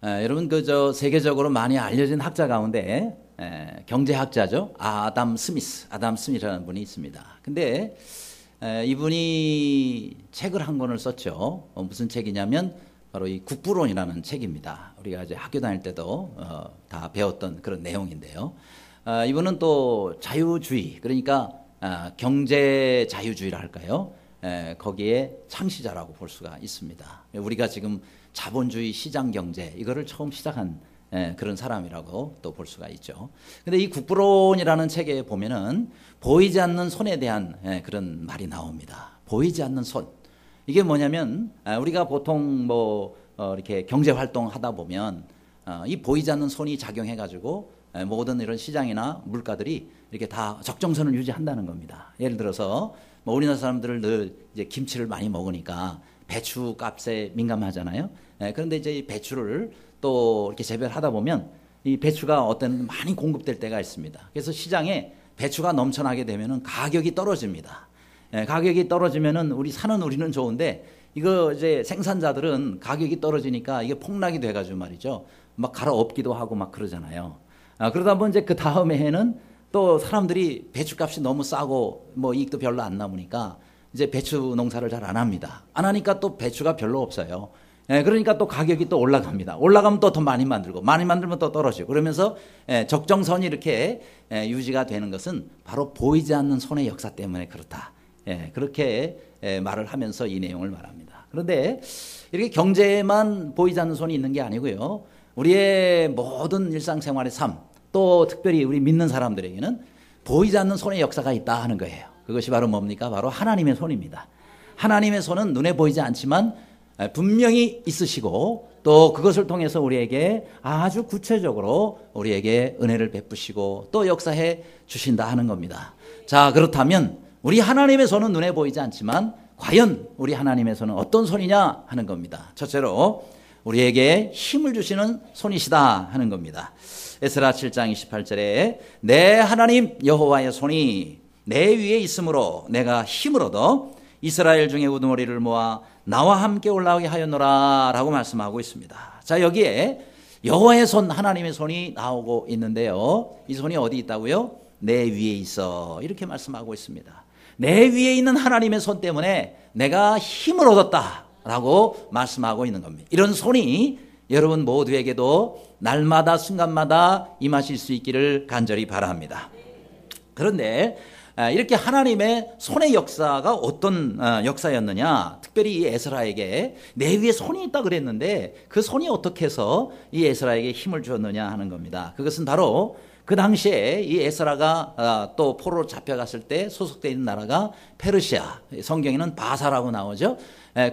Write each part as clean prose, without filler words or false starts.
여러분 세계적으로 많이 알려진 학자 가운데 경제학자죠. 아담 스미스라는 분이 있습니다. 근데 이분이 책을 한 권을 썼죠. 무슨 책이냐면 바로 이 국부론이라는 책입니다. 우리가 이제 학교 다닐 때도 다 배웠던 그런 내용인데요. 이분은 또 자유주의, 그러니까 경제 자유주의라 할까요? 거기에 창시자라고 볼 수가 있습니다. 우리가 지금 자본주의 시장 경제 이거를 처음 시작한 그런 사람이라고 또 볼 수가 있죠. 근데 이 국부론이라는 책에 보면은 보이지 않는 손에 대한 그런 말이 나옵니다. 보이지 않는 손. 이게 뭐냐면 우리가 보통 이렇게 경제 활동 하다 보면 이 보이지 않는 손이 작용해 가지고 모든 이런 시장이나 물가들이 이렇게 다 적정선을 유지한다는 겁니다. 예를 들어서 우리나라 사람들은 늘 이제 김치를 많이 먹으니까 배추 값에 민감하잖아요. 그런데 이제 이 배추를 또 이렇게 재배를 하다 보면 이 배추가 어떤 많이 공급될 때가 있습니다. 그래서 시장에 배추가 넘쳐나게 되면은 가격이 떨어집니다. 가격이 떨어지면은 우리는 좋은데 이거 이제 생산자들은 가격이 떨어지니까 이게 폭락이 돼가지고 말이죠. 막 갈아엎기도 하고 막 그러잖아요. 그러다 보면 이제 그 다음에 해는 또 사람들이 배추값이 너무 싸고 이익도 별로 안 남으니까 이제 배추 농사를 잘 안 합니다. 안 하니까 또 배추가 별로 없어요. 그러니까 또 가격이 또 올라갑니다. 올라가면 또 더 많이 만들면 또 떨어지고 그러면서 적정선이 이렇게 유지가 되는 것은 바로 보이지 않는 손의 역사 때문에 그렇다. 그렇게 말을 하면서 이 내용을 말합니다. 그런데 이렇게 경제에만 보이지 않는 손이 있는 게 아니고요. 우리의 모든 일상생활의 삶, 또 특별히 우리 믿는 사람들에게는 보이지 않는 손의 역사가 있다 하는 거예요. 그것이 바로 뭡니까? 바로 하나님의 손입니다. 하나님의 손은 눈에 보이지 않지만 분명히 있으시고 또 그것을 통해서 우리에게 아주 구체적으로 우리에게 은혜를 베푸시고 또 역사해 주신다 하는 겁니다. 자, 그렇다면 우리 하나님의 손은 눈에 보이지 않지만 과연 우리 하나님의 손은 어떤 손이냐 하는 겁니다. 첫째로 우리에게 힘을 주시는 손이시다 하는 겁니다. 에스라 7장 28절에 내 하나님 여호와의 손이 내 위에 있으므로 내가 힘을 얻어 이스라엘 중에 우두머리를 모아 나와 함께 올라오게 하였노라 라고 말씀하고 있습니다. 자, 여기에 여호와의 손, 하나님의 손이 나오고 있는데요. 이 손이 어디 있다고요? 내 위에 있어, 이렇게 말씀하고 있습니다. 내 위에 있는 하나님의 손 때문에 내가 힘을 얻었다 라고 말씀하고 있는 겁니다. 이런 손이 여러분 모두에게도 날마다 순간마다 임하실 수 있기를 간절히 바랍니다. 그런데 이렇게 하나님의 손의 역사가 어떤 역사였느냐, 특별히 이 에스라에게 내 위에 손이 있다 그랬는데 그 손이 어떻게 해서 이 에스라에게 힘을 주었느냐 하는 겁니다. 그것은 바로 그 당시에 이 에스라가 또 포로로 잡혀갔을 때 소속되어 있는 나라가 페르시아, 성경에는 바사라고 나오죠.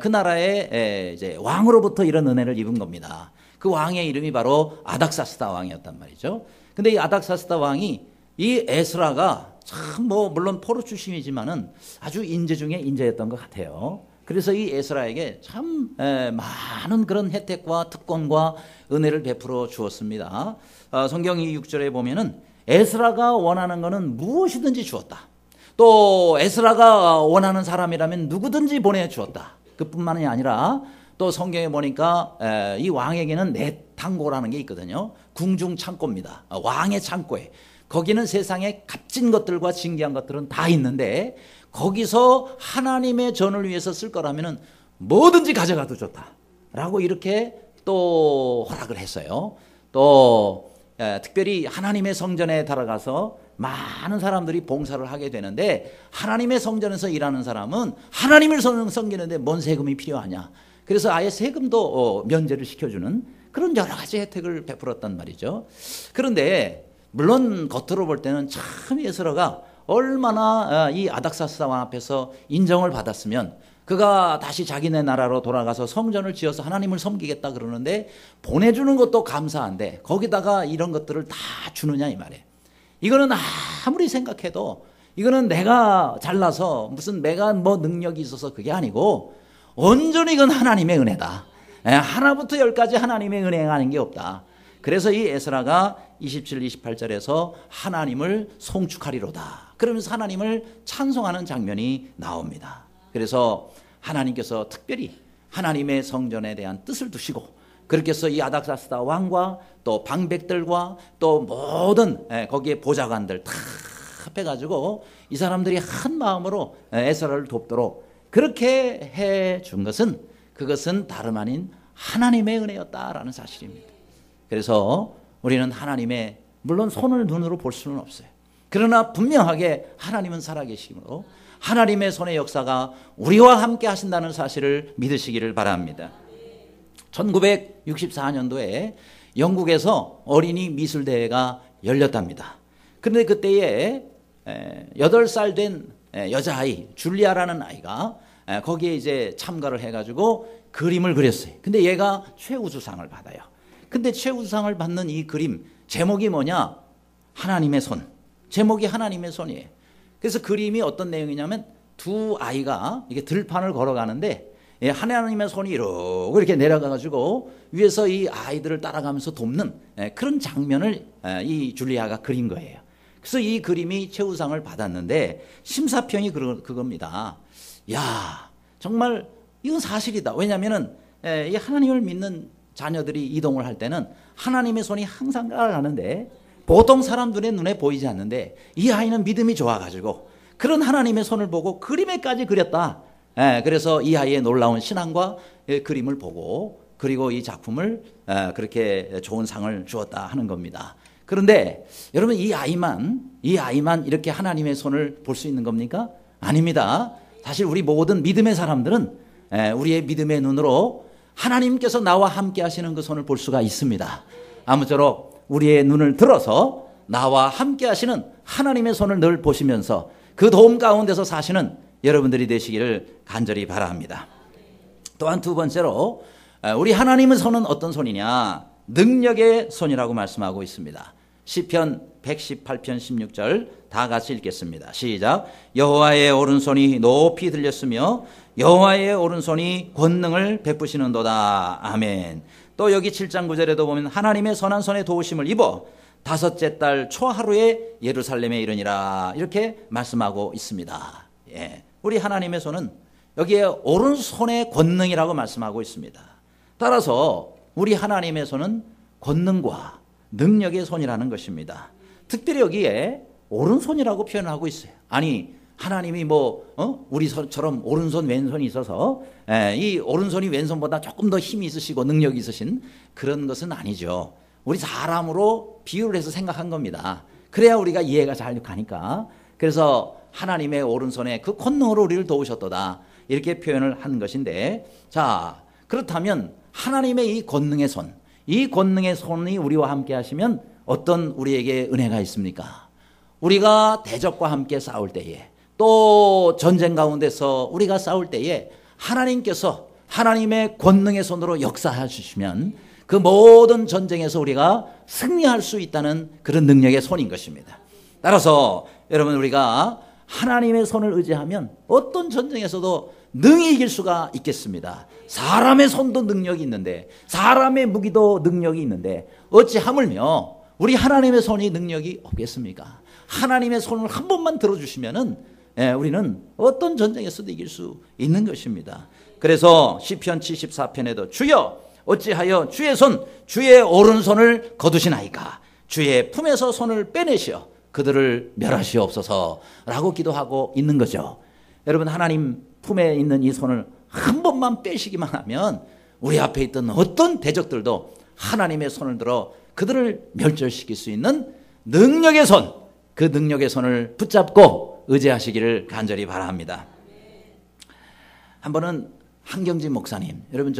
그 나라의 이제 왕으로부터 이런 은혜를 입은 겁니다. 그 왕의 이름이 바로 아닥사스다 왕이었단 말이죠. 근데 이 아닥사스다 왕이 이 에스라가 참 물론 포로 출신이지만은 아주 인재 중에 인재였던 것 같아요. 그래서 이 에스라에게 참 많은 그런 혜택과 특권과 은혜를 베풀어 주었습니다. 성경 6절에 보면은 에스라가 원하는 것은 무엇이든지 주었다. 또 에스라가 원하는 사람이라면 누구든지 보내주었다. 그뿐만이 아니라 또 성경에 보니까 이 왕에게는 내탕고라는 게 있거든요. 궁중 창고입니다. 왕의 창고에. 거기는 세상에 값진 것들과 진귀한 것들은 다 있는데 거기서 하나님의 전을 위해서 쓸 거라면 뭐든지 가져가도 좋다라고 이렇게 또 허락을 했어요. 또 특별히 하나님의 성전에 들어가서 많은 사람들이 봉사를 하게 되는데 하나님의 성전에서 일하는 사람은 하나님을 섬기는데 뭔 세금이 필요하냐. 그래서 아예 세금도 면제를 시켜주는 그런 여러 가지 혜택을 베풀었단 말이죠. 그런데 물론 겉으로 볼 때는 참 에스라가 얼마나 이 아닥사스다 왕 앞에서 인정을 받았으면 그가 다시 자기네 나라로 돌아가서 성전을 지어서 하나님을 섬기겠다 그러는데 보내주는 것도 감사한데 거기다가 이런 것들을 다 주느냐 이 말이에요. 이거는 아무리 생각해도 이거는 내가 잘나서 무슨 내가 능력이 있어서 그게 아니고 온전히 이건 하나님의 은혜다. 하나부터 열까지 하나님의 은혜가 아닌 게 없다. 그래서 이 에스라가 27, 28절에서 하나님을 송축하리로다. 그러면서 하나님을 찬송하는 장면이 나옵니다. 그래서 하나님께서 특별히 하나님의 성전에 대한 뜻을 두시고 그렇게 해서 이 아닥사스다 왕과 또 방백들과 또 모든 거기에 보좌관들 다 합해가지고 이 사람들이 한 마음으로 에스라를 돕도록 그렇게 해준 것은 그것은 다름 아닌 하나님의 은혜였다라는 사실입니다. 그래서 우리는 하나님의 물론 손을 눈으로 볼 수는 없어요. 그러나 분명하게 하나님은 살아계시므로 하나님의 손의 역사가 우리와 함께 하신다는 사실을 믿으시기를 바랍니다. 1964년도에 영국에서 어린이 미술대회가 열렸답니다. 그런데 그때에 8살 된 여자아이 줄리아라는 아이가 거기에 이제 참가를 해가지고 그림을 그렸어요. 근데 얘가 최우수상을 받아요. 근데 최우수상을 받는 이 그림 제목이 뭐냐? 하나님의 손. 제목이 하나님의 손이에요. 그래서 그림이 어떤 내용이냐면 두 아이가 이게 들판을 걸어가는데 하나님의 손이 이렇게 내려가가지고 위에서 이 아이들을 따라가면서 돕는 그런 장면을 이 줄리아가 그린 거예요. 그래서 이 그림이 최우상을 받았는데 심사평이 그겁니다. 야, 정말 이건 사실이다. 왜냐하면은 이 하나님을 믿는 자녀들이 이동을 할 때는 하나님의 손이 항상 따라가는데 보통 사람들의 눈에 보이지 않는데 이 아이는 믿음이 좋아가지고 그런 하나님의 손을 보고 그림에까지 그렸다. 그래서 이 아이의 놀라운 신앙과 그림을 보고 그리고 이 작품을 그렇게 좋은 상을 주었다 하는 겁니다. 그런데 여러분 이 아이만 이렇게 하나님의 손을 볼 수 있는 겁니까? 아닙니다. 사실 우리 모든 믿음의 사람들은 우리의 믿음의 눈으로 하나님께서 나와 함께 하시는 그 손을 볼 수가 있습니다. 아무쪼록 우리의 눈을 들어서 나와 함께 하시는 하나님의 손을 늘 보시면서 그 도움 가운데서 사시는 여러분들이 되시기를 간절히 바랍니다. 또한 두 번째로 우리 하나님의 손은 어떤 손이냐? 능력의 손이라고 말씀하고 있습니다. 시편 118편 16절 다 같이 읽겠습니다. 시작. 여호와의 오른손이 높이 들렸으며 여호와의 오른손이 권능을 베푸시는도다. 아멘. 또 여기 7장 9절에도 보면 하나님의 선한 손에 도우심을 입어 다섯째 달 초하루에 예루살렘에 이르니라 이렇게 말씀하고 있습니다. 예. 우리 하나님의 손은 여기에 오른손의 권능이라고 말씀하고 있습니다. 따라서 우리 하나님의 손은 권능과 능력의 손이라는 것입니다. 특별히 여기에 오른손이라고 표현하고 있어요. 아니 하나님이 우리처럼 오른손 왼손이 있어서 이 오른손이 왼손보다 조금 더 힘이 있으시고 능력이 있으신 그런 것은 아니죠. 우리 사람으로 비유를 해서 생각한 겁니다. 그래야 우리가 이해가 잘 가니까. 그래서 하나님의 오른손에 그 권능으로 우리를 도우셨도다 이렇게 표현을 한 것인데, 자 그렇다면 하나님의 이 권능의 손, 이 권능의 손이 우리와 함께 하시면 어떤 우리에게 은혜가 있습니까? 우리가 대적과 함께 싸울 때에 또 전쟁 가운데서 우리가 싸울 때에 하나님께서 하나님의 권능의 손으로 역사해 주시면 그 모든 전쟁에서 우리가 승리할 수 있다는 그런 능력의 손인 것입니다. 따라서 여러분 우리가 하나님의 손을 의지하면 어떤 전쟁에서도 능히 이길 수가 있겠습니다. 사람의 손도 능력이 있는데 사람의 무기도 능력이 있는데 어찌 하물며 우리 하나님의 손이 능력이 없겠습니까? 하나님의 손을 한 번만 들어주시면은 우리는 어떤 전쟁에서도 이길 수 있는 것입니다. 그래서 시편 74편에도 주여 어찌하여 주의 손 주의 오른손을 거두시나이까 주의 품에서 손을 빼내시어 그들을 멸하시옵소서라고 기도하고 있는 거죠. 여러분 하나님 품에 있는 이 손을 한 번만 빼시기만 하면 우리 앞에 있던 어떤 대적들도 하나님의 손을 들어 그들을 멸절시킬 수 있는 능력의 손, 그 능력의 손을 붙잡고 의지하시기를 간절히 바랍니다. 한 번은 한경직 목사님, 여러분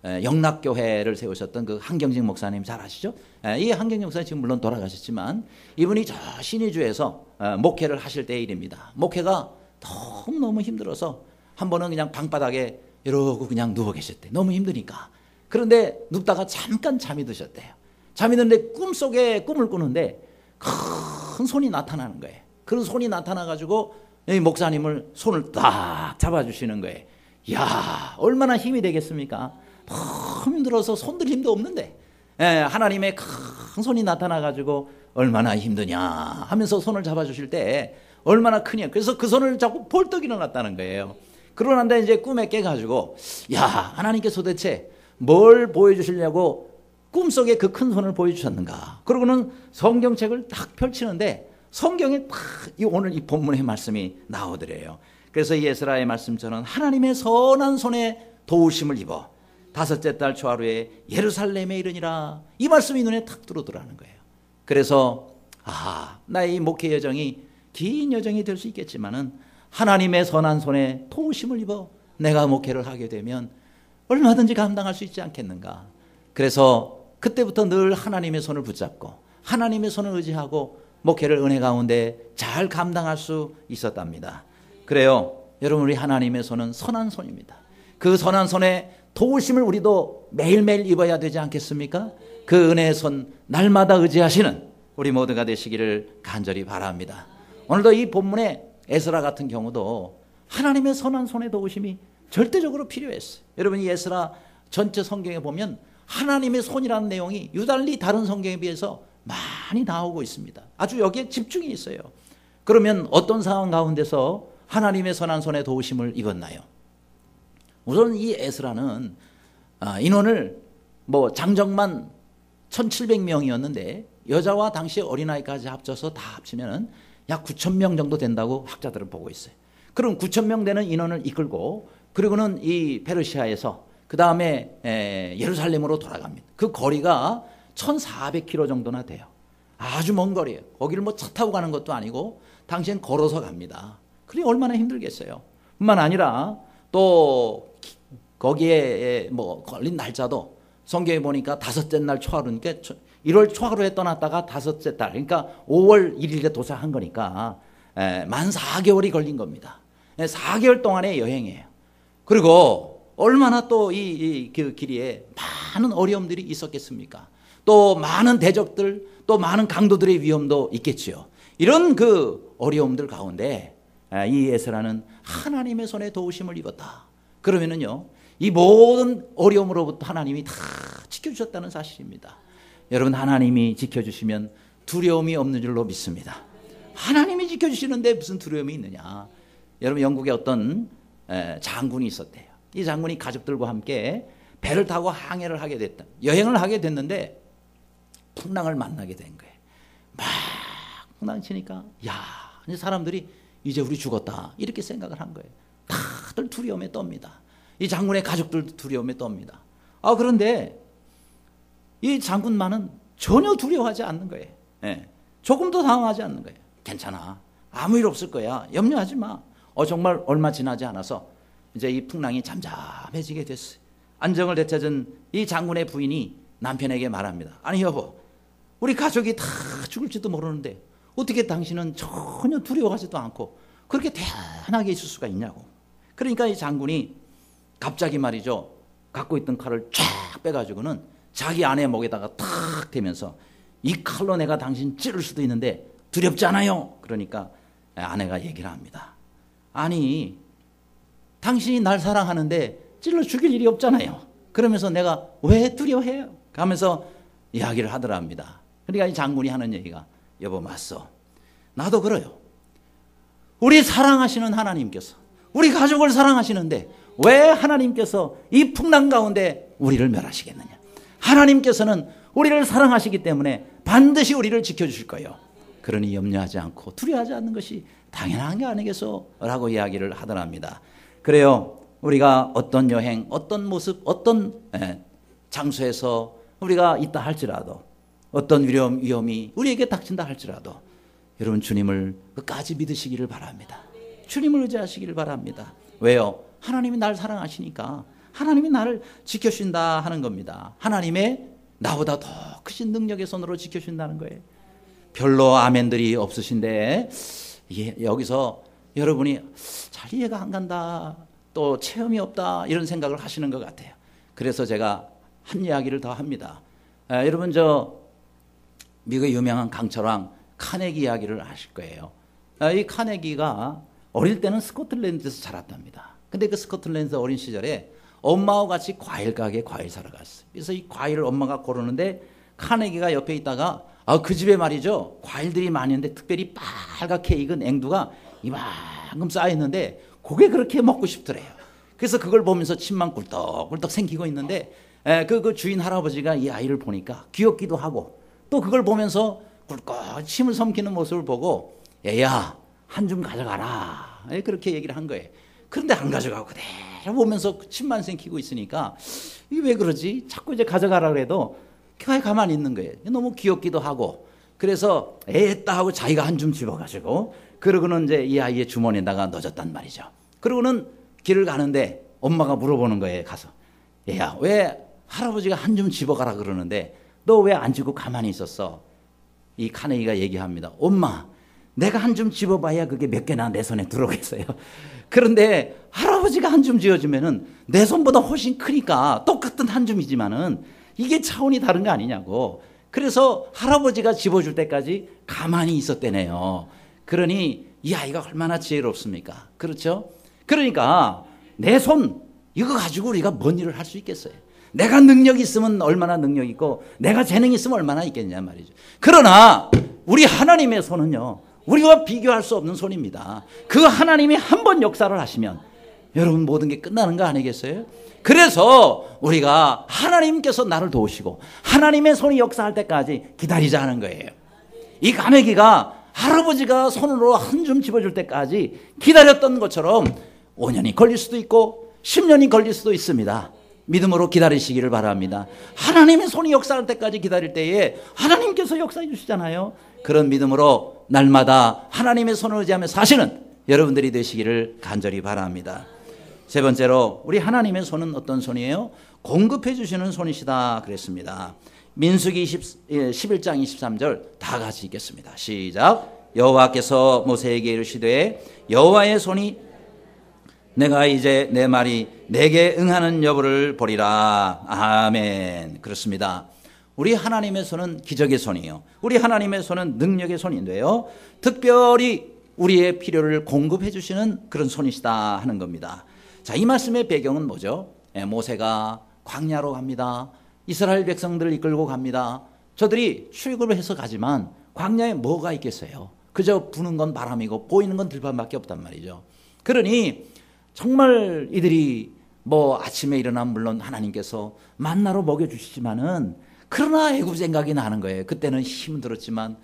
영락교회를 세우셨던 그 한경직 목사님 잘 아시죠? 이 한경직 목사님 지금 물론 돌아가셨지만 이분이 저 신의주에서 목회를 하실 때의 일입니다. 목회가 너무 힘들어서 한 번은 그냥 방바닥에 이러고 그냥 누워 계셨대. 너무 힘드니까. 그런데 눕다가 잠깐 잠이 드셨대요. 잠이 드는데 꿈속에 꿈을 꾸는데 큰 손이 나타나는 거예요. 그런 손이 나타나가지고 이 목사님을 손을 딱 잡아주시는 거예요. 이야, 얼마나 힘이 되겠습니까? 너무 힘들어서 손들 힘도 없는데 하나님의 큰 손이 나타나가지고 얼마나 힘드냐 하면서 손을 잡아주실 때 얼마나 크냐. 그래서 그 손을 자꾸 벌떡 일어났다는 거예요. 그러고 난데 이제 꿈에 깨가지고 야, 하나님께서 도대체 뭘 보여주시려고 꿈속에 그 큰 손을 보여주셨는가. 그러고는 성경책을 딱 펼치는데 성경에 딱 오늘 이 본문의 말씀이 나오더래요. 그래서 이 에스라의 말씀처럼 하나님의 선한 손에 도우심을 입어 다섯째 달 초하루에 예루살렘에 이르니라. 이 말씀이 눈에 탁 들어오더라는 거예요. 그래서 나의 이 목회 여정이 긴 여정이 될 수 있겠지만은 하나님의 선한 손에 도우심을 입어 내가 목회를 하게 되면 얼마든지 감당할 수 있지 않겠는가. 그래서 그때부터 늘 하나님의 손을 붙잡고 하나님의 손을 의지하고 목회를 은혜 가운데 잘 감당할 수 있었답니다. 그래요. 여러분, 우리 하나님의 손은 선한 손입니다. 그 선한 손에 도우심을 우리도 매일매일 입어야 되지 않겠습니까? 그 은혜의 손 날마다 의지하시는 우리 모두가 되시기를 간절히 바랍니다. 오늘도 이 본문에 에스라 같은 경우도 하나님의 선한 손의 도우심이 절대적으로 필요했어요. 여러분, 이 에스라 전체 성경에 보면 하나님의 손이라는 내용이 유달리 다른 성경에 비해서 많이 나오고 있습니다. 아주 여기에 집중이 있어요. 그러면 어떤 상황 가운데서 하나님의 선한 손의 도우심을 입었나요? 우선 이 에스라는 인원을 장정만 1700명이었는데 여자와 당시 어린아이까지 합쳐서 다 합치면 약 9,000명 정도 된다고 학자들은 보고 있어요. 그럼 9,000명 되는 인원을 이끌고 그리고는 이 페르시아에서 그 다음에 예루살렘으로 돌아갑니다. 그 거리가 1,400km 정도나 돼요. 아주 먼 거리예요. 거기를 차 타고 가는 것도 아니고 당시엔 걸어서 갑니다. 그게 얼마나 힘들겠어요. 뿐만 아니라 또 거기에 걸린 날짜도 성경에 보니까 다섯째 날 초하루니까 1월 초하루에 떠났다가 다섯째 달, 그러니까 5월 1일에 도착한 거니까 만 4개월이 걸린 겁니다. 4개월 동안의 여행이에요. 그리고 얼마나 또 그 길이에 많은 어려움들이 있었겠습니까? 또 많은 대적들, 또 많은 강도들의 위험도 있겠지요. 이런 그 어려움들 가운데 이 에스라는 하나님의 손에 도우심을 입었다. 그러면은요, 이 모든 어려움으로부터 하나님이 다 지켜주셨다는 사실입니다. 여러분, 하나님이 지켜주시면 두려움이 없는 줄로 믿습니다. 하나님이 지켜주시는데 무슨 두려움이 있느냐. 여러분, 영국에 어떤 장군이 있었대요. 이 장군이 가족들과 함께 배를 타고 항해를 하게 됐다. 여행을 하게 됐는데 풍랑을 만나게 된 거예요. 막 풍랑 치니까 이제 사람들이 이제 우리 죽었다 이렇게 생각을 한 거예요. 다들 두려움에 떱니다. 이 장군의 가족들도 두려움에 떱니다. 그런데 이 장군만은 전혀 두려워하지 않는 거예요. 조금도 당황하지 않는 거예요. 괜찮아. 아무 일 없을 거야. 염려하지 마. 정말 얼마 지나지 않아서 이제 이 풍랑이 잠잠해지게 됐어요. 안정을 되찾은 이 장군의 부인이 남편에게 말합니다. 아니 여보, 우리 가족이 다 죽을지도 모르는데 어떻게 당신은 전혀 두려워하지도 않고 그렇게 대단하게 있을 수가 있냐고. 그러니까 이 장군이 갑자기 말이죠, 갖고 있던 칼을 쫙 빼가지고는 자기 아내 목에다가 탁 대면서 이 칼로 내가 당신 찌를 수도 있는데 두렵지 않아요? 그러니까 아내가 얘기를 합니다. 아니, 당신이 날 사랑하는데 찔러 죽일 일이 없잖아요. 그러면서 내가 왜 두려워해요? 하면서 이야기를 하더랍니다. 그러니까 이 장군이 하는 얘기가, 여보 맞소. 나도 그래요. 우리 사랑하시는 하나님께서 우리 가족을 사랑하시는데 왜 하나님께서 이 풍랑 가운데 우리를 멸하시겠느냐. 하나님께서는 우리를 사랑하시기 때문에 반드시 우리를 지켜주실 거예요. 그러니 염려하지 않고 두려워하지 않는 것이 당연한 게 아니겠소? 라고 이야기를 하더랍니다. 그래요. 우리가 어떤 여행, 어떤 모습, 어떤 장소에서 우리가 있다 할지라도, 어떤 위험이 우리에게 닥친다 할지라도 여러분 주님을 끝까지 믿으시기를 바랍니다. 주님을 의지하시기를 바랍니다. 왜요? 하나님이 날 사랑하시니까 하나님이 나를 지켜주신다 하는 겁니다. 하나님의 나보다 더 크신 능력의 손으로 지켜주신다는 거예요. 별로 아멘들이 없으신데 여기서 여러분이 잘 이해가 안 간다, 또 체험이 없다 이런 생각을 하시는 것 같아요. 그래서 제가 한 이야기를 더 합니다. 여러분 미국의 유명한 강철왕 카네기 이야기를 아실 거예요. 이 카네기가 어릴 때는 스코틀랜드에서 자랐답니다. 근데 그 스코틀랜드 어린 시절에 엄마와 같이 과일 가게에 과일 사러 갔어요. 그래서 이 과일을 엄마가 고르는데 카네기가 옆에 있다가 그 집에 말이죠, 과일들이 많이 있는데 특별히 빨갛게 익은 앵두가 이만큼 쌓여있는데 그게 그렇게 먹고 싶더래요. 그래서 그걸 보면서 침만 꿀떡꿀떡 생기고 있는데 그 주인 할아버지가 이 아이를 보니까 귀엽기도 하고 또 그걸 보면서 꿀꺽 침을 삼키는 모습을 보고 얘야 한 줌 가져가라 그렇게 얘기를 한 거예요. 그런데 안 가져가고 그대로 보면서 침만 삼키고 있으니까 이게 왜 그러지? 자꾸 이제 가져가라 그래도 가만히 있는 거예요. 너무 귀엽기도 하고 그래서 애했다 하고 자기가 한 줌 집어가지고 그러고는 이제 이 아이의 주머니에다가 넣어줬단 말이죠. 그러고는 길을 가는데 엄마가 물어보는 거예요. 가서 얘야 왜 할아버지가 한 줌 집어가라 그러는데 너 왜 안 주고 가만히 있었어? 이 카네기가 얘기합니다. 엄마 내가 한 줌 집어봐야 그게 몇 개나 내 손에 들어오겠어요. 그런데 할아버지가 한 줌 쥐어주면은 내 손보다 훨씬 크니까 똑같은 한 줌이지만은 이게 차원이 다른 거 아니냐고. 그래서 할아버지가 집어줄 때까지 가만히 있었대네요. 그러니 이 아이가 얼마나 지혜롭습니까? 그렇죠? 그러니까 내 손 이거 가지고 우리가 뭔 일을 할 수 있겠어요? 내가 능력이 있으면 얼마나 능력이 있고 내가 재능이 있으면 얼마나 있겠냐 말이죠. 그러나 우리 하나님의 손은요 우리와 비교할 수 없는 손입니다. 그 하나님이 한 번 역사를 하시면 여러분 모든 게 끝나는 거 아니겠어요? 그래서 우리가 하나님께서 나를 도우시고 하나님의 손이 역사할 때까지 기다리자는 거예요. 이 가메기가 할아버지가 손으로 한 줌 집어줄 때까지 기다렸던 것처럼 5년이 걸릴 수도 있고 10년이 걸릴 수도 있습니다. 믿음으로 기다리시기를 바랍니다. 하나님의 손이 역사할 때까지 기다릴 때에 하나님께서 역사해 주시잖아요. 그런 믿음으로 날마다 하나님의 손을 의지하며 사시는 여러분들이 되시기를 간절히 바랍니다. 세 번째로 우리 하나님의 손은 어떤 손이에요? 공급해 주시는 손이시다 그랬습니다. 민수기 11장 23절 다 같이 읽겠습니다. 시작. 여호와께서 모세에게 이르시되 여호와의 손이 내가 이제 내 말이 내게 응하는 여부를 보리라. 아멘. 그렇습니다. 우리 하나님의 손은 기적의 손이에요. 우리 하나님의 손은 능력의 손인데요. 특별히 우리의 필요를 공급해 주시는 그런 손이시다 하는 겁니다. 자, 이 말씀의 배경은 뭐죠? 모세가 광야로 갑니다. 이스라엘 백성들을 이끌고 갑니다. 저들이 출애굽을 해서 가지만 광야에 뭐가 있겠어요? 그저 부는 건 바람이고 보이는 건 들판밖에 없단 말이죠. 그러니 정말 이들이 아침에 일어나면 물론 하나님께서 만나로 먹여주시지만은 그러나 애굽 생각이 나는 거예요. 그때는 힘들었지만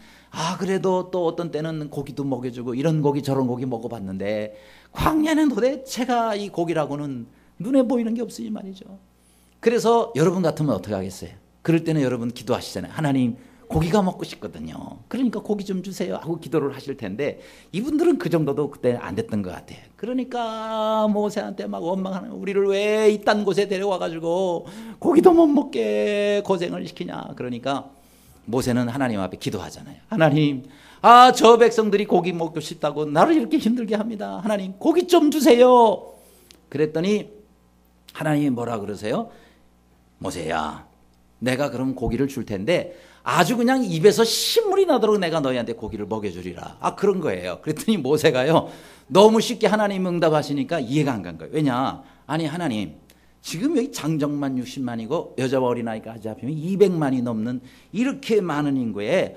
그래도 또 어떤 때는 고기도 먹여주고 이런 고기 저런 고기 먹어봤는데 광야는 도대체가 이 고기라고는 눈에 보이는 게 없으니 말이죠. 그래서 여러분 같으면 어떻게 하겠어요? 그럴 때는 여러분 기도하시잖아요. 하나님 고기가 먹고 싶거든요. 그러니까 고기 좀 주세요 하고 기도를 하실 텐데 이분들은 그 정도도 그때 안 됐던 것 같아요. 그러니까 모세한테 막 원망하는 우리를 왜 이딴 곳에 데려와가지고 고기도 못 먹게 고생을 시키냐. 그러니까 모세는 하나님 앞에 기도하잖아요. 하나님 저 백성들이 고기 먹고 싶다고 나를 이렇게 힘들게 합니다. 하나님 고기 좀 주세요. 그랬더니 하나님이 뭐라 그러세요? 모세야 내가 그럼 고기를 줄 텐데 아주 그냥 입에서 신물이 나도록 내가 너희한테 고기를 먹여주리라. 그런 거예요. 그랬더니 모세가요 너무 쉽게 하나님 응답하시니까 이해가 안 간 거예요. 왜냐? 아니 하나님 지금 여기 장정만 60만이고 여자와 어린아이까지 합치면 200만이 넘는 이렇게 많은 인구에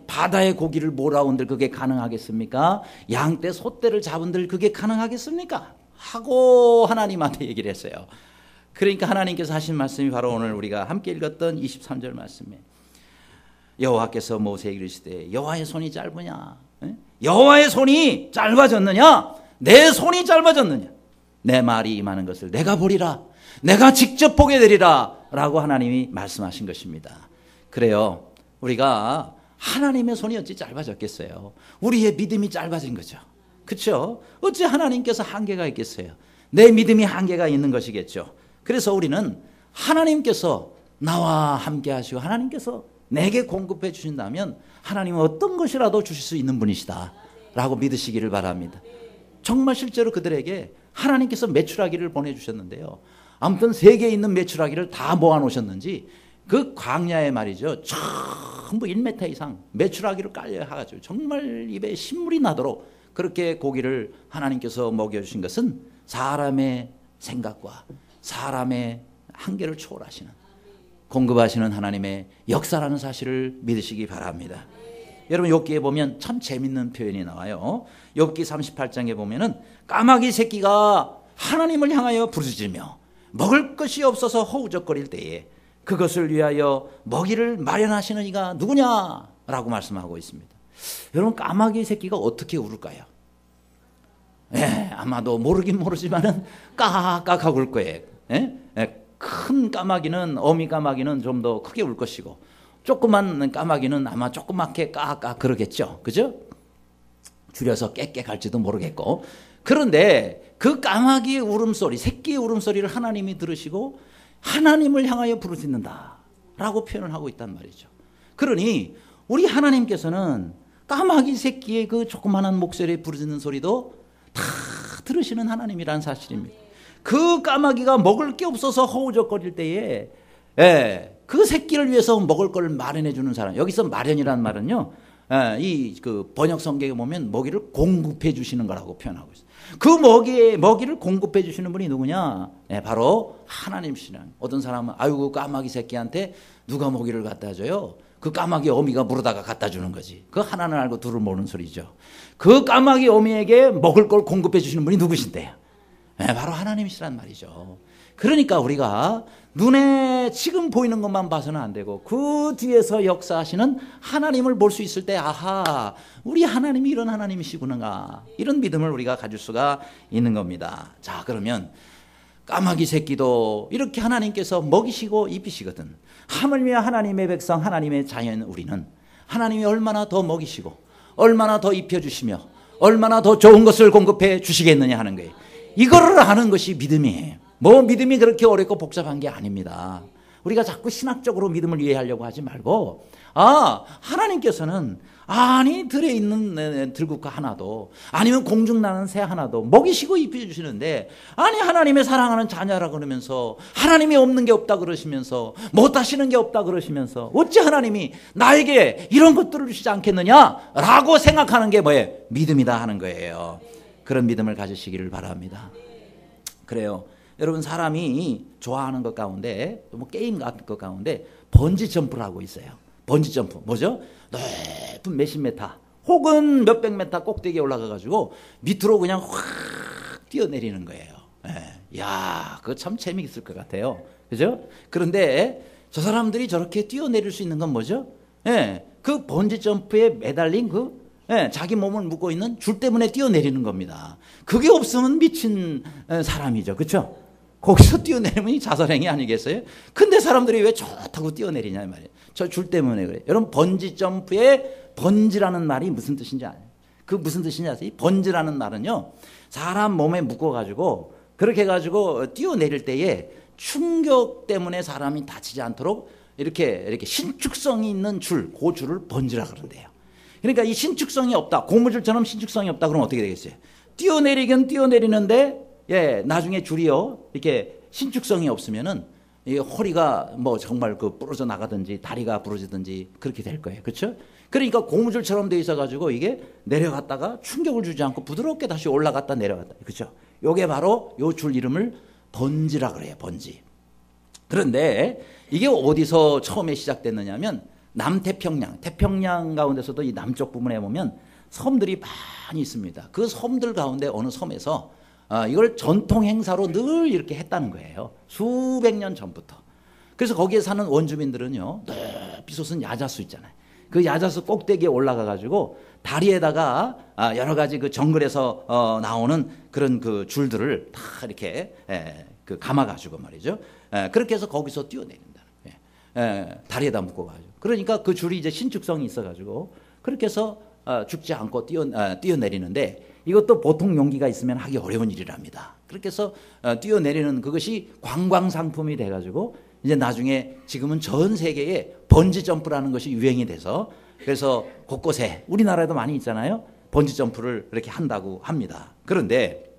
바다의 고기를 몰아온들 그게 가능하겠습니까? 양떼 소떼를 잡은들 그게 가능하겠습니까? 하고 하나님한테 얘기를 했어요. 그러니까 하나님께서 하신 말씀이 바로 오늘 우리가 함께 읽었던 23절 말씀이에요. 여호와께서 모세에게 이르시되 여호와의 손이 짧으냐? 여호와의 손이 짧아졌느냐? 내 손이 짧아졌느냐? 내 말이 임하는 것을 내가 보리라. 내가 직접 보게 되리라 라고 하나님이 말씀하신 것입니다. 그래요. 우리가 하나님의 손이 어찌 짧아졌겠어요? 우리의 믿음이 짧아진 거죠. 그렇죠? 어찌 하나님께서 한계가 있겠어요? 내 믿음이 한계가 있는 것이겠죠. 그래서 우리는 하나님께서 나와 함께 하시고 하나님께서 내게 공급해 주신다면 하나님은 어떤 것이라도 주실 수 있는 분이시다 라고 믿으시기를 바랍니다. 정말 실제로 그들에게 하나님께서 메추라기를 보내주셨는데요. 아무튼 세계에 있는 메추라기를 다 모아놓으셨는지 그 광야에 말이죠. 전부 1m 이상 메추라기를 깔려가지고 정말 입에 신물이 나도록 그렇게 고기를 하나님께서 먹여주신 것은 사람의 생각과 사람의 한계를 초월하시는 공급하시는 하나님의 역사라는 사실을 믿으시기 바랍니다. 여러분 욥기에 보면 참 재밌는 표현이 나와요. 욥기 38장에 보면은 까마귀 새끼가 하나님을 향하여 부르짖으며 먹을 것이 없어서 허우적거릴 때에 그것을 위하여 먹이를 마련하시는 이가 누구냐라고 말씀하고 있습니다. 여러분, 까마귀 새끼가 어떻게 울을까요? 아마도 모르긴 모르지만은 까까하고 울 거예요. 큰 까마귀는, 어미 까마귀는 좀 더 크게 울 것이고, 조그만 까마귀는 아마 조그맣게 까까 그러겠죠. 그죠? 줄여서 깨깨 갈지도 모르겠고. 그런데 그 까마귀의 울음소리, 새끼의 울음소리를 하나님이 들으시고 하나님을 향하여 부르짖는다 라고 표현을 하고 있단 말이죠. 그러니 우리 하나님께서는 까마귀 새끼의 그 조그마한 목소리에 부르짖는 소리도 다 들으시는 하나님이라는 사실입니다. 그 까마귀가 먹을 게 없어서 허우적거릴 때에 그 새끼를 위해서 먹을 걸 마련해 주는 사람. 여기서 마련이란 말은요, 이 그 번역 성경에 보면 먹이를 공급해 주시는 거라고 표현하고 있어요. 그 먹이를 공급해 주시는 분이 누구냐? 바로 하나님이시라는. 어떤 사람은 아이고 까마귀 새끼한테 누가 먹이를 갖다 줘요? 그 까마귀 어미가 물어다가 갖다 주는 거지. 그 하나는 알고 둘을 모르는 소리죠. 그 까마귀 어미에게 먹을 걸 공급해 주시는 분이 누구신데요? 바로 하나님이시란 말이죠. 그러니까 우리가 눈에 지금 보이는 것만 봐서는 안 되고 그 뒤에서 역사하시는 하나님을 볼 수 있을 때, 아하, 우리 하나님이 이런 하나님이시구나, 이런 믿음을 우리가 가질 수가 있는 겁니다. 자, 그러면 까마귀 새끼도 이렇게 하나님께서 먹이시고 입히시거든. 하물며 하나님의 백성, 하나님의 자연 우리는 하나님이 얼마나 더 먹이시고 얼마나 더 입혀주시며 얼마나 더 좋은 것을 공급해 주시겠느냐 하는 거예요. 이거를 아는 것이 믿음이에요. 뭐 믿음이 그렇게 어렵고 복잡한 게 아닙니다. 우리가 자꾸 신학적으로 믿음을 이해하려고 하지 말고, 하나님께서는 들에 있는 들국화 하나도, 아니면 공중 나는 새 하나도 먹이시고 입혀주시는데, 하나님의 사랑하는 자녀라 그러면서 하나님이 없는 게 없다 그러시면서 못하시는 게 없다 그러시면서 어찌 하나님이 나에게 이런 것들을 주시지 않겠느냐라고 생각하는 게 뭐예요? 믿음이다 하는 거예요. 그런 믿음을 가지시기를 바랍니다. 그래요. 여러분, 사람이 좋아하는 것 가운데, 뭐 게임 같은 것 가운데 번지 점프를 하고 있어요. 번지 점프 뭐죠? 높은 몇십 메타 혹은 몇백 메타 꼭대기에 올라가가지고 밑으로 그냥 확 뛰어내리는 거예요. 야, 그거 참 재미있을 것 같아요. 그죠? 그런데 저 사람들이 저렇게 뛰어내릴 수 있는 건 뭐죠? 그 번지 점프에 매달린 자기 몸을 묶고 있는 줄 때문에 뛰어내리는 겁니다. 그게 없으면 미친 사람이죠. 그렇죠? 거기서 뛰어내리면 자살행위 아니겠어요? 근데 사람들이 왜 좋다고 뛰어내리냐 말이에요. 저 줄 때문에 그래요. 여러분, 번지 점프에 번지라는 말이 무슨 뜻인지 아세요? 그 무슨 뜻인지 아세요? 번지라는 말은요, 사람 몸에 묶어가지고 그렇게 해가지고 뛰어내릴 때에 충격 때문에 사람이 다치지 않도록 이렇게 신축성이 있는 줄, 그 줄을 번지라 그런대요. 그러니까 이 신축성이 없다, 고무줄처럼 신축성이 없다 그러면 어떻게 되겠어요? 뛰어내리긴 뛰어내리는데 나중에 줄이요 이렇게 신축성이 없으면은 이 허리가 뭐 정말 부러져 나가든지 다리가 부러지든지 그렇게 될 거예요. 그렇죠? 그러니까 고무줄처럼 돼 있어 가지고 이게 내려갔다가 충격을 주지 않고 부드럽게 다시 올라갔다 내려갔다. 그렇죠? 요게 바로 요 줄 이름을 번지라 그래요. 번지. 그런데 이게 어디서 처음에 시작됐느냐면 태평양 가운데서도 이 남쪽 부분에 보면 섬들이 많이 있습니다. 그 섬들 가운데 어느 섬에서 이걸 전통 행사로 늘 이렇게 했다는 거예요. 수백 년 전부터. 그래서 거기에 사는 원주민들은요, 높이 솟은 야자수 있잖아요. 그 야자수 꼭대기에 올라가 가지고 다리에다가 여러 가지 그 정글에서 나오는 그런 그 줄들을 다 이렇게 감아 가지고 말이죠. 그렇게 해서 거기서 뛰어내린다는 거예요. 다리에다 묶어 가지고. 그러니까 그 줄이 이제 신축성이 있어 가지고 그렇게 해서 죽지 않고 뛰어내리는데, 이것도 보통 용기가 있으면 하기 어려운 일이랍니다. 그렇게 해서 뛰어내리는 그것이 관광 상품이 돼가지고 이제 나중에 지금은 전 세계에 번지 점프라는 것이 유행이 돼서, 그래서 곳곳에 우리나라에도 많이 있잖아요. 번지 점프를 이렇게 한다고 합니다. 그런데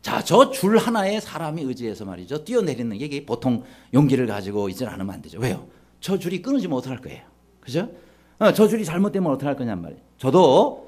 자, 저 줄 하나에 사람이 의지해서 말이죠, 뛰어내리는 게 이게 보통 용기를 가지고 있지 않으면 안 되죠. 왜요? 저 줄이 끊어지면 어떡할 거예요? 그죠? 저 줄이 잘못되면 어떡할 거냔 말이에요. 저도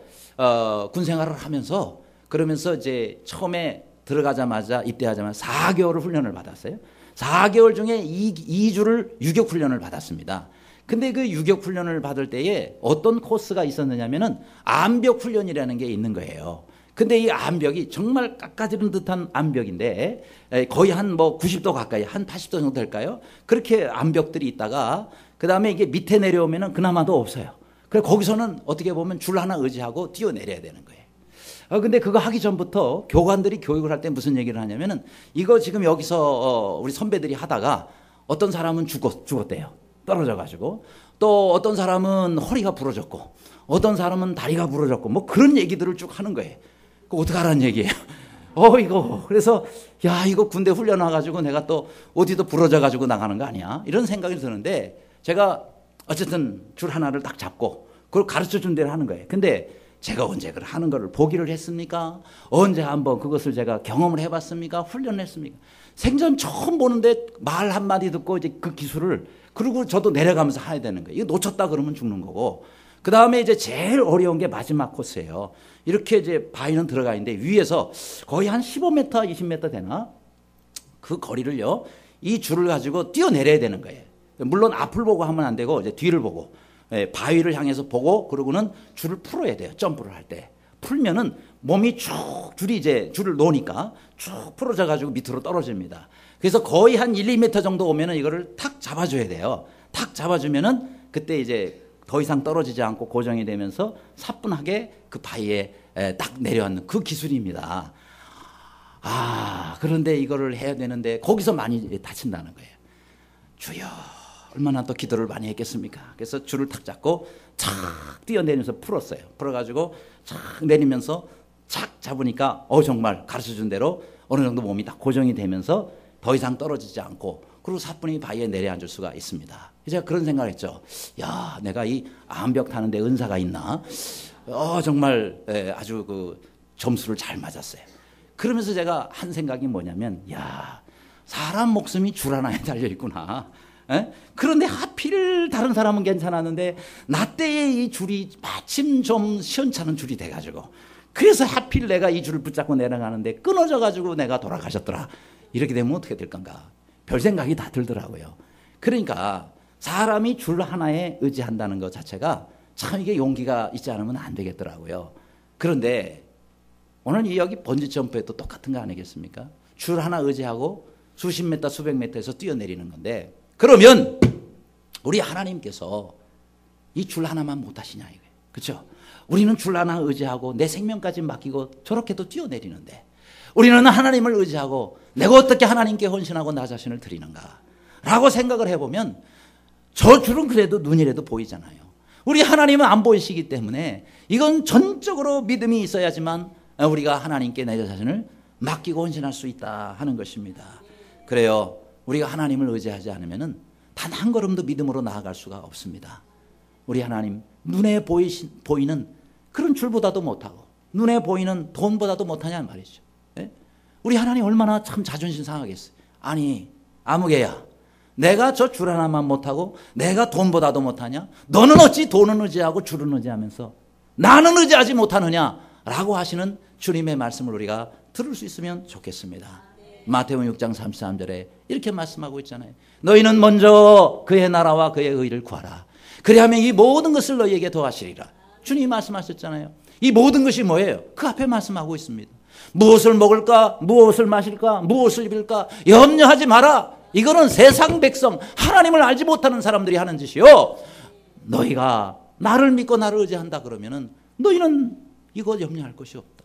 군 생활을 하면서 그러면서 이제 처음에 들어가자마자 입대하자마자 4개월을 훈련을 받았어요. 4개월 중에 2주를 유격 훈련을 받았습니다. 근데 그 유격 훈련을 받을 때에 어떤 코스가 있었느냐면은 암벽 훈련이라는 게 있는 거예요. 근데 이 암벽이 정말 깎아지른 듯한 암벽인데 거의 한 뭐 90도 가까이 한 80도 정도 될까요? 그렇게 암벽들이 있다가 그 다음에 이게 밑에 내려오면은 그나마도 없어요. 그래 거기서는 어떻게 보면 줄 하나 의지하고 뛰어내려야 되는 거예요. 근데 그거 하기 전부터 교관들이 교육을 할 때 무슨 얘기를 하냐면은 이거 지금 여기서 우리 선배들이 하다가 어떤 사람은 죽었대요. 떨어져가지고. 또 어떤 사람은 허리가 부러졌고 어떤 사람은 다리가 부러졌고 뭐 그런 얘기들을 쭉 하는 거예요. 그거 어떡하라는 얘기예요. 이거. 그래서 야, 이거 군대 훈련 와가지고 내가 또 어디도 부러져가지고 나가는 거 아니야? 이런 생각이 드는데 제가 어쨌든 줄 하나를 딱 잡고 그걸 가르쳐 준 대로 하는 거예요. 근데 제가 언제 그걸 하는 거를 보기를 했습니까? 언제 한번 그것을 제가 경험을 해봤습니까? 훈련을 했습니까? 생전 처음 보는데 말 한마디 듣고 이제 그 기술을 그리고 저도 내려가면서 해야 되는 거예요. 이거 놓쳤다 그러면 죽는 거고. 그 다음에 이제 제일 어려운 게 마지막 코스예요. 이렇게 이제 바위는 들어가 있는데 위에서 거의 한 15m, 20m 되나? 그 거리를요, 이 줄을 가지고 뛰어내려야 되는 거예요. 물론 앞을 보고 하면 안 되고 이제 뒤를 보고 바위를 향해서 보고 그러고는 줄을 풀어야 돼요. 점프를 할 때. 풀면은 몸이 쭉 줄이 이제 줄을 놓으니까 쭉 풀어져 가지고 밑으로 떨어집니다. 그래서 거의 한 1, 2m 정도 오면은 이거를 탁 잡아줘야 돼요. 탁 잡아주면은 그때 이제 더 이상 떨어지지 않고 고정이 되면서 사뿐하게 그 바위에 딱 내려앉는 그 기술입니다. 그런데 이거를 해야 되는데 거기서 많이 다친다는 거예요. 주여, 얼마나 또 기도를 많이 했겠습니까? 그래서 줄을 탁 잡고 착 뛰어내리면서 풀었어요. 풀어가지고 착 내리면서 착 잡으니까 정말 가르쳐준 대로 어느 정도 몸이 딱 고정이 되면서 더 이상 떨어지지 않고 그리고 사뿐히 바위에 내려앉을 수가 있습니다. 제가 그런 생각을 했죠. 야, 내가 이 암벽 타는데 은사가 있나? 정말 아주 그 점수를 잘 맞았어요. 그러면서 제가 한 생각이 뭐냐면, 야, 사람 목숨이 줄 하나에 달려 있구나. 그런데 하필 다른 사람은 괜찮았는데 나 때에 이 줄이 마침 좀 시원찮은 줄이 돼가지고 그래서 하필 내가 이 줄을 붙잡고 내려가는데 끊어져가지고 내가 돌아가셨더라. 이렇게 되면 어떻게 될 건가? 별 생각이 다 들더라고요. 그러니까 사람이 줄 하나에 의지한다는 것 자체가 참 이게 용기가 있지 않으면 안 되겠더라고요. 그런데 오늘 여기 번지점프에도 똑같은 거 아니겠습니까? 줄 하나 의지하고 수십 미터 수백 미터에서 뛰어내리는 건데 그러면 우리 하나님께서 이 줄 하나만 못 하시냐 이거예요. 그렇죠? 우리는 줄 하나 의지하고 내 생명까지 맡기고 저렇게도 뛰어내리는데 우리는 하나님을 의지하고 내가 어떻게 하나님께 헌신하고 나 자신을 드리는가 라고 생각을 해보면 저 줄은 그래도 눈이라도 보이잖아요. 우리 하나님은 안 보이시기 때문에 이건 전적으로 믿음이 있어야지만 우리가 하나님께 내 자신을 맡기고 헌신할 수 있다 하는 것입니다. 그래요. 우리가 하나님을 의지하지 않으면 단 한 걸음도 믿음으로 나아갈 수가 없습니다. 우리 하나님 눈에 보이는 그런 줄보다도 못하고 눈에 보이는 돈보다도 못하냐는 말이죠. 예? 우리 하나님 얼마나 참 자존심 상하겠어요. 아니 아무개야, 내가 저 줄 하나만 못하고 내가 돈보다도 못하냐? 너는 어찌 돈은 의지하고 줄은 의지하면서 나는 의지하지 못하느냐? 라고 하시는 주님의 말씀을 우리가 들을 수 있으면 좋겠습니다. 마태복음 6장 33절에 이렇게 말씀하고 있잖아요. 너희는 먼저 그의 나라와 그의 의를 구하라. 그리하면 이 모든 것을 너희에게 더하시리라. 주님이 말씀하셨잖아요. 이 모든 것이 뭐예요? 그 앞에 말씀하고 있습니다. 무엇을 먹을까? 무엇을 마실까? 무엇을 입을까? 염려하지 마라. 이거는 세상 백성, 하나님을 알지 못하는 사람들이 하는 짓이요. 너희가 나를 믿고 나를 의지한다 그러면은 너희는 이거 염려할 것이 없다.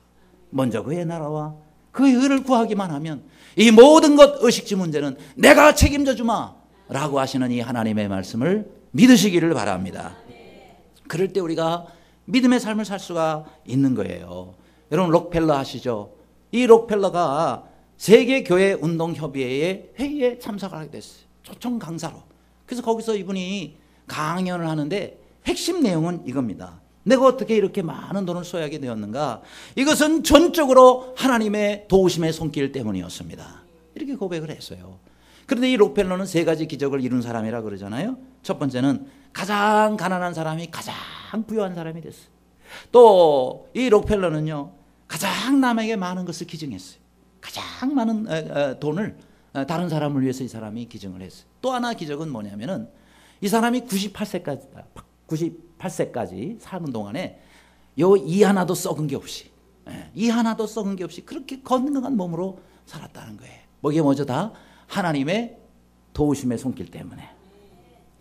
먼저 그의 나라와 그의 의를 구하기만 하면 이 모든 것 의식주 문제는 내가 책임져 주마 라고 하시는 이 하나님의 말씀을 믿으시기를 바랍니다. 그럴 때 우리가 믿음의 삶을 살 수가 있는 거예요. 여러분 록펠러 아시죠? 이 록펠러가 세계교회운동협의회의 회의에 참석을 하게 됐어요. 초청 강사로. 그래서 거기서 이분이 강연을 하는데 핵심 내용은 이겁니다. 내가 어떻게 이렇게 많은 돈을 소유하게 되었는가? 이것은 전적으로 하나님의 도우심의 손길 때문이었습니다. 이렇게 고백을 했어요. 그런데 이 록펠러는 세 가지 기적을 이룬 사람이라 그러잖아요. 첫 번째는 가장 가난한 사람이 가장 부유한 사람이 됐어요. 또 이 록펠러는요, 가장 남에게 많은 것을 기증했어요. 가장 많은 돈을 다른 사람을 위해서 이 사람이 기증을 했어요. 또 하나 기적은 뭐냐면은 이 사람이 98세까지 사는 동안에 이 하나도 썩은 게 없이 이 하나도 썩은 게 없이 그렇게 건강한 몸으로 살았다는 거예요. 이게 뭐죠? 다 하나님의 도우심의 손길 때문에.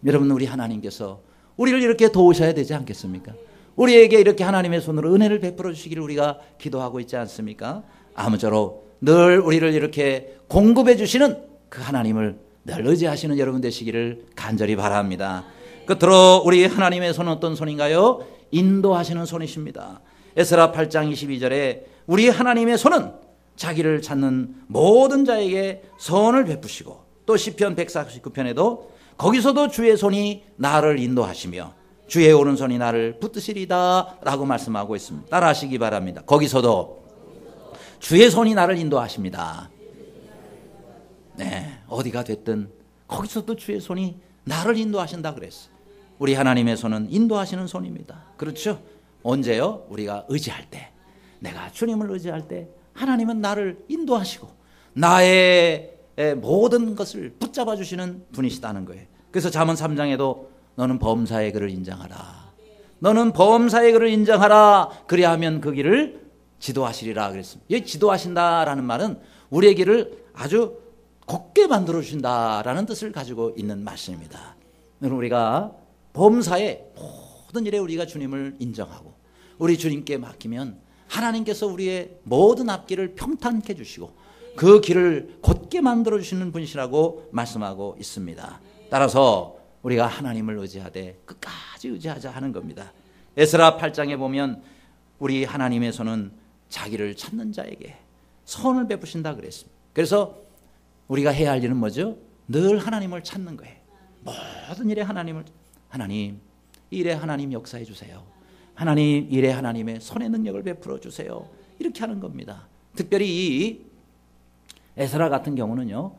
여러분, 우리 하나님께서 우리를 이렇게 도우셔야 되지 않겠습니까? 우리에게 이렇게 하나님의 손으로 은혜를 베풀어 주시기를 우리가 기도하고 있지 않습니까? 아무쪼록 늘 우리를 이렇게 공급해 주시는 그 하나님을 늘 의지하시는 여러분 되시기를 간절히 바랍니다. 끝으로 우리 하나님의 손은 어떤 손인가요? 인도하시는 손이십니다. 에스라 8장 22절에 우리 하나님의 손은 자기를 찾는 모든 자에게 선을 베푸시고, 또 시편 149편에도 거기서도 주의 손이 나를 인도하시며 주의 오른손이 나를 붙드시리다 라고 말씀하고 있습니다. 따라하시기 바랍니다. 거기서도 주의 손이 나를 인도하십니다. 네, 어디가 됐든 거기서도 주의 손이 나를 인도하신다 그랬어요. 우리 하나님의 손은 인도하시는 손입니다. 그렇죠? 언제요? 우리가 의지할 때, 내가 주님을 의지할 때 하나님은 나를 인도하시고 나의 모든 것을 붙잡아 주시는 분이시다는 거예요. 그래서 잠언 3장에도 너는 범사의 글을 인정하라. 너는 범사의 글을 인정하라. 그리하면 그 길을 지도하시리라 그랬습니다. 이 지도하신다라는 말은 우리의 길을 아주 곱게 만들어 주신다라는 뜻을 가지고 있는 말씀입니다. 우리가 범사의 모든 일에 우리가 주님을 인정하고 우리 주님께 맡기면 하나님께서 우리의 모든 앞길을 평탄케 해주시고 그 길을 곧게 만들어 주시는 분이시라고 말씀하고 있습니다. 따라서 우리가 하나님을 의지하되 끝까지 의지하자 하는 겁니다. 에스라 8장에 보면 우리 하나님의 손은 자기를 찾는 자에게 선을 베푸신다 그랬습니다. 그래서 우리가 해야 할 일은 뭐죠? 늘 하나님을 찾는 거예요. 모든 일에 하나님, 이 일에 하나님 역사해 주세요. 하나님, 이 일에 하나님의 손의 능력을 베풀어 주세요. 이렇게 하는 겁니다. 특별히 이 에스라 같은 경우는요,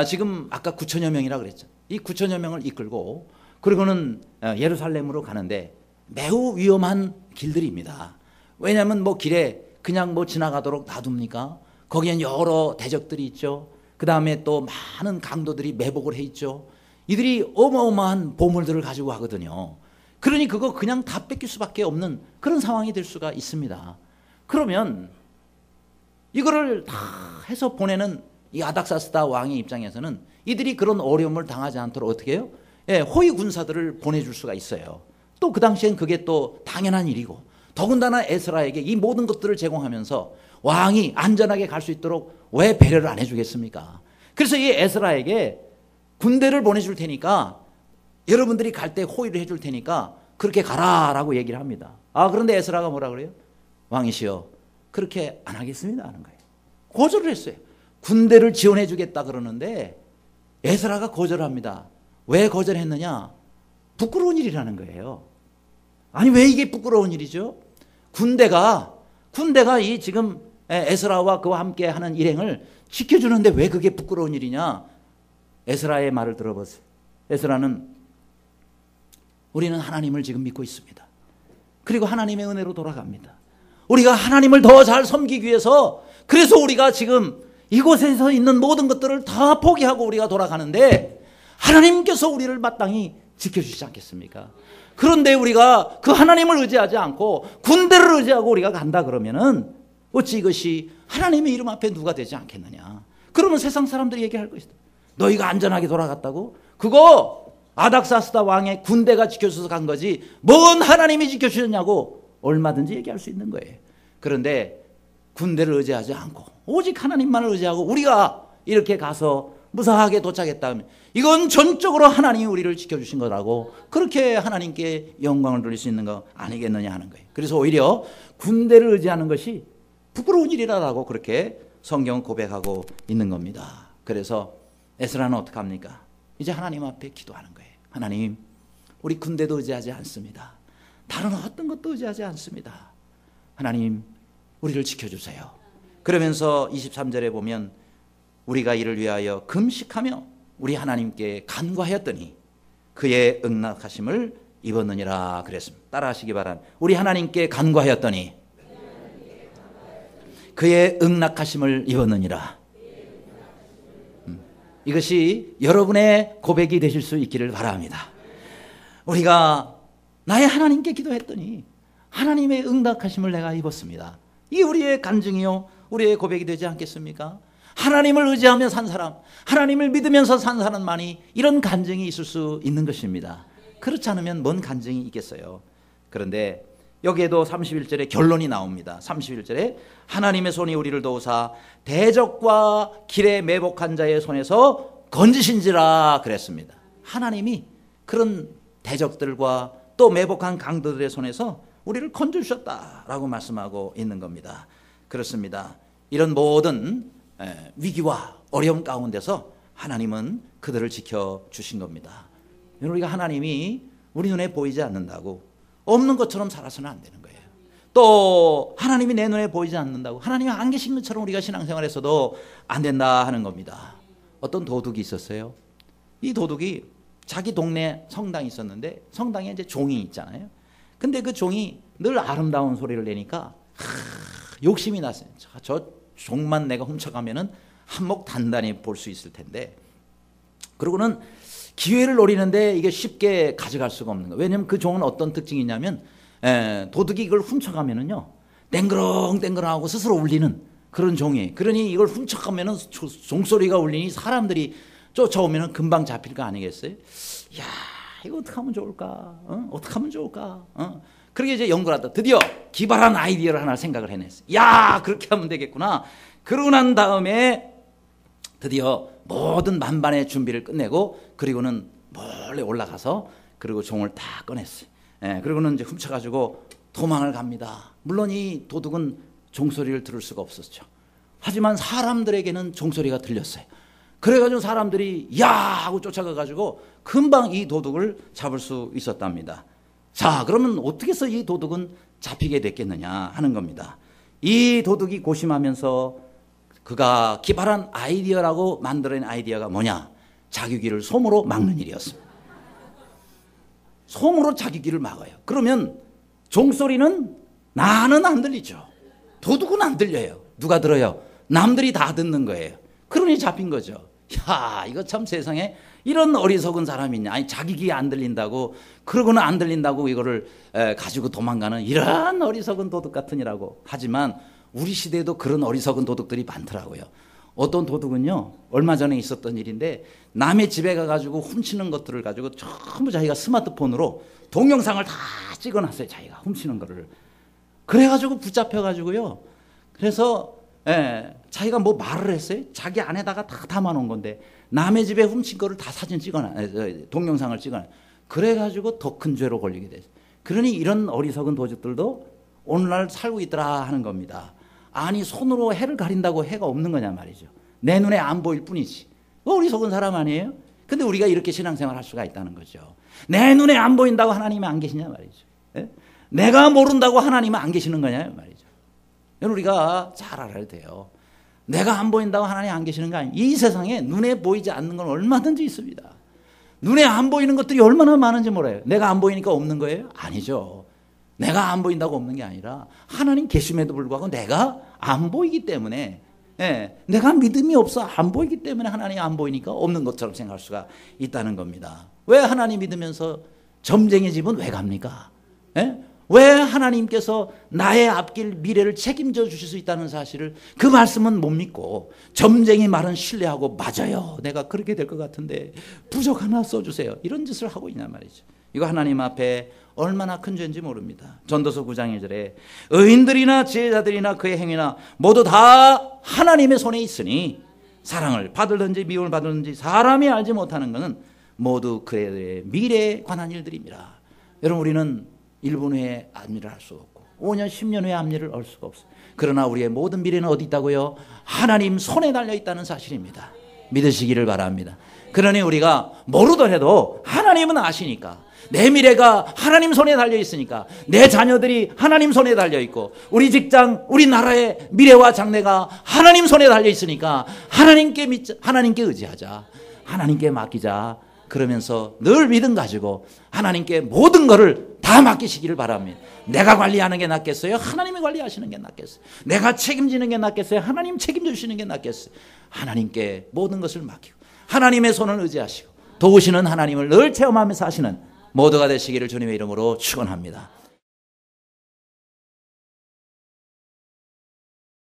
지금 아까 9천여 명이라 그랬죠. 이 9천여 명을 이끌고 그리고는 예루살렘으로 가는데 매우 위험한 길들입니다. 왜냐하면 길에 그냥 지나가도록 놔둡니까? 거기엔 여러 대적들이 있죠. 그 다음에 또 많은 강도들이 매복을 해 있죠. 이들이 어마어마한 보물들을 가지고 가거든요. 그러니 그거 그냥 다 뺏길 수밖에 없는 그런 상황이 될 수가 있습니다. 그러면 이거를 다 해서 보내는 이 아닥사스다 왕의 입장에서는 이들이 그런 어려움을 당하지 않도록 어떻게 해요? 호위 군사들을 보내줄 수가 있어요. 또 그 당시엔 그게 또 당연한 일이고, 더군다나 에스라에게 이 모든 것들을 제공하면서 왕이 안전하게 갈 수 있도록 왜 배려를 안 해주겠습니까? 그래서 이 에스라에게 군대를 보내줄 테니까 여러분들이 갈 때 호위를 해줄 테니까 그렇게 가라라고 얘기를 합니다. 그런데 에스라가 뭐라 그래요? 왕이시여, 그렇게 안 하겠습니다 하는 거예요. 거절을 했어요. 군대를 지원해 주겠다 그러는데 에스라가 거절합니다. 왜 거절했느냐? 부끄러운 일이라는 거예요. 아니, 왜 이게 부끄러운 일이죠? 군대가 이 지금 에스라와 그와 함께 하는 일행을 지켜주는데 왜 그게 부끄러운 일이냐? 에스라의 말을 들어보세요. 에스라는 우리는 하나님을 지금 믿고 있습니다. 그리고 하나님의 은혜로 돌아갑니다. 우리가 하나님을 더 잘 섬기기 위해서, 그래서 우리가 지금 이곳에서 있는 모든 것들을 다 포기하고 우리가 돌아가는데 하나님께서 우리를 마땅히 지켜주시지 않겠습니까? 그런데 우리가 그 하나님을 의지하지 않고 군대를 의지하고 우리가 간다 그러면은 어찌 이것이 하나님의 이름 앞에 누가 되지 않겠느냐? 그러면 세상 사람들이 얘기할 것이다. 너희가 안전하게 돌아갔다고? 그거 아닥사스다 왕의 군대가 지켜줘서 간 거지 뭔 하나님이 지켜주셨냐고 얼마든지 얘기할 수 있는 거예요. 그런데 군대를 의지하지 않고 오직 하나님만을 의지하고 우리가 이렇게 가서 무사하게 도착했다 하면 이건 전적으로 하나님이 우리를 지켜주신 거라고, 그렇게 하나님께 영광을 돌릴 수 있는 거 아니겠느냐 하는 거예요. 그래서 오히려 군대를 의지하는 것이 부끄러운 일이라고 그렇게 성경은 고백하고 있는 겁니다. 그래서 에스라는 어떻게 합니까? 이제 하나님 앞에 기도하는 거예요. 하나님, 우리 군대도 의지하지 않습니다. 다른 어떤 것도 의지하지 않습니다. 하나님, 우리를 지켜주세요. 그러면서 23절에 보면 우리가 이를 위하여 금식하며 우리 하나님께 간구하였더니 그의 응낙하심을 입었느니라 그랬습니다. 따라하시기 바랍니다. 우리 하나님께 간구하였더니 그의 응낙하심을 입었느니라. 이것이 여러분의 고백이 되실 수 있기를 바랍니다. 우리가 나의 하나님께 기도했더니 하나님의 응답하심을 내가 입었습니다. 이게 우리의 간증이요, 우리의 고백이 되지 않겠습니까? 하나님을 의지하며 산 사람, 하나님을 믿으면서 산 사람만이 이런 간증이 있을 수 있는 것입니다. 그렇지 않으면 뭔 간증이 있겠어요? 그런데 여기에도 31절에 결론이 나옵니다. 31절에 하나님의 손이 우리를 도우사 대적과 길에 매복한 자의 손에서 건지신지라 그랬습니다. 하나님이 그런 대적들과 또 매복한 강도들의 손에서 우리를 건져주셨다라고 말씀하고 있는 겁니다. 그렇습니다. 이런 모든 위기와 어려움 가운데서 하나님은 그들을 지켜주신 겁니다. 우리가 하나님이 우리 눈에 보이지 않는다고 없는 것처럼 살아서는 안 되는 거예요. 또 하나님이 내 눈에 보이지 않는다고 하나님이 안 계신 것처럼 우리가 신앙생활에서도 안 된다 하는 겁니다. 어떤 도둑이 있었어요. 이 도둑이 자기 동네 성당이 있었는데 성당에 이제 종이 있잖아요. 근데 그 종이 늘 아름다운 소리를 내니까 욕심이 났어요. 저 종만 내가 훔쳐가면은 한몫 단단히 볼 수 있을 텐데, 그러고는 기회를 노리는데 이게 쉽게 가져갈 수가 없는 거예요. 왜냐하면 그 종은 어떤 특징이 있냐면 도둑이 이걸 훔쳐가면은요 땡그렁땡그렁하고 스스로 울리는 그런 종이에요. 그러니 이걸 훔쳐가면은 종소리가 울리니 사람들이 쫓아오면은 금방 잡힐 거 아니겠어요? 야, 이거 어떻게 하면 좋을까? 어떻게 하면 좋을까? 그렇게 이제 연구를 하다 드디어 기발한 아이디어를 하나 생각을 해냈어요. 야, 그렇게 하면 되겠구나. 그러고 난 다음에 드디어 모든 만반의 준비를 끝내고 그리고는 몰래 올라가서 그리고 종을 다 꺼냈어요. 그리고는 이제 훔쳐가지고 도망을 갑니다. 물론 이 도둑은 종소리를 들을 수가 없었죠. 하지만 사람들에게는 종소리가 들렸어요. 그래가지고 사람들이 야 하고 쫓아가가지고 금방 이 도둑을 잡을 수 있었답니다. 자, 그러면 어떻게 해서 이 도둑은 잡히게 됐겠느냐 하는 겁니다. 이 도둑이 고심하면서 그가 기발한 아이디어라고 만들어낸 아이디어가 뭐냐? 자기 귀를 솜으로 막는 일이었습니다. 솜으로 자기 귀를 막아요. 그러면 종소리는 나는 안 들리죠. 도둑은 안 들려요. 누가 들어요? 남들이 다 듣는 거예요. 그러니 잡힌 거죠. 야, 이거 참 세상에 이런 어리석은 사람이 있냐. 아니, 자기 귀에 안 들린다고, 그러고는 안 들린다고 이거를 가지고 도망가는 이런 어리석은 도둑 같으니라고. 하지만 우리 시대에도 그런 어리석은 도둑들이 많더라고요. 어떤 도둑은요, 얼마 전에 있었던 일인데 남의 집에 가가지고 훔치는 것들을 가지고 전부 자기가 스마트폰으로 동영상을 다 찍어놨어요. 자기가 훔치는 거를. 그래가지고 붙잡혀가지고요. 그래서 자기가 뭐 말을 했어요. 자기 안에다가 다 담아놓은 건데 남의 집에 훔친 거를 다 사진 찍어놔, 동영상을 찍어놔. 그래가지고 더 큰 죄로 걸리게 됐어요. 그러니 이런 어리석은 도둑들도 오늘날 살고 있더라 하는 겁니다. 아니, 손으로 해를 가린다고 해가 없는 거냐 말이죠. 내 눈에 안 보일 뿐이지. 어리석은 사람 아니에요? 근데 우리가 이렇게 신앙생활 할 수가 있다는 거죠. 내 눈에 안 보인다고 하나님이 안 계시냐 말이죠. 내가 모른다고 하나님은 안 계시는 거냐 말이죠. 우리가 잘 알아야 돼요. 내가 안 보인다고 하나님 안 계시는 거 아니에요. 이 세상에 눈에 보이지 않는 건 얼마든지 있습니다. 눈에 안 보이는 것들이 얼마나 많은지 몰라요. 내가 안 보이니까 없는 거예요? 아니죠. 내가 안 보인다고 없는 게 아니라 하나님 계심에도 불구하고 내가 안 보이기 때문에, 내가 믿음이 없어 안 보이기 때문에 하나님이 안 보이니까 없는 것처럼 생각할 수가 있다는 겁니다. 왜 하나님 믿으면서 점쟁이 집은 왜 갑니까? 왜 하나님께서 나의 앞길 미래를 책임져 주실 수 있다는 사실을, 그 말씀은 못 믿고 점쟁이 말은 신뢰하고 맞아요, 내가 그렇게 될 것 같은데 부적 하나 써주세요, 이런 짓을 하고 있냐 말이죠. 이거 하나님 앞에 얼마나 큰 죄인지 모릅니다. 전도서 9장 1절에 의인들이나 지혜자들이나 그의 행위나 모두 다 하나님의 손에 있으니 사랑을 받을든지 미움을 받을든지 사람이 알지 못하는 것은 모두 그의 미래에 관한 일들입니다. 여러분, 우리는 1분 후에 앞일을 할 수 없고 5년 10년 후에 앞일을 알 수가 없어요. 그러나 우리의 모든 미래는 어디 있다고요? 하나님 손에 달려있다는 사실입니다. 믿으시기를 바랍니다. 그러니 우리가 모르더라도 하나님은 아시니까, 내 미래가 하나님 손에 달려있으니까, 내 자녀들이 하나님 손에 달려있고 우리 직장, 우리 나라의 미래와 장래가 하나님 손에 달려있으니까 하나님께 믿자, 하나님께 의지하자, 하나님께 맡기자. 그러면서 늘 믿음 가지고 하나님께 모든 것을 다 맡기시기를 바랍니다. 내가 관리하는 게 낫겠어요? 하나님이 관리하시는 게 낫겠어요? 내가 책임지는 게 낫겠어요? 하나님 책임져 주시는 게 낫겠어요? 하나님께 모든 것을 맡기고 하나님의 손을 의지하시고 도우시는 하나님을 늘 체험하면서 하시는 모두가 되시기를 주님의 이름으로 축원합니다.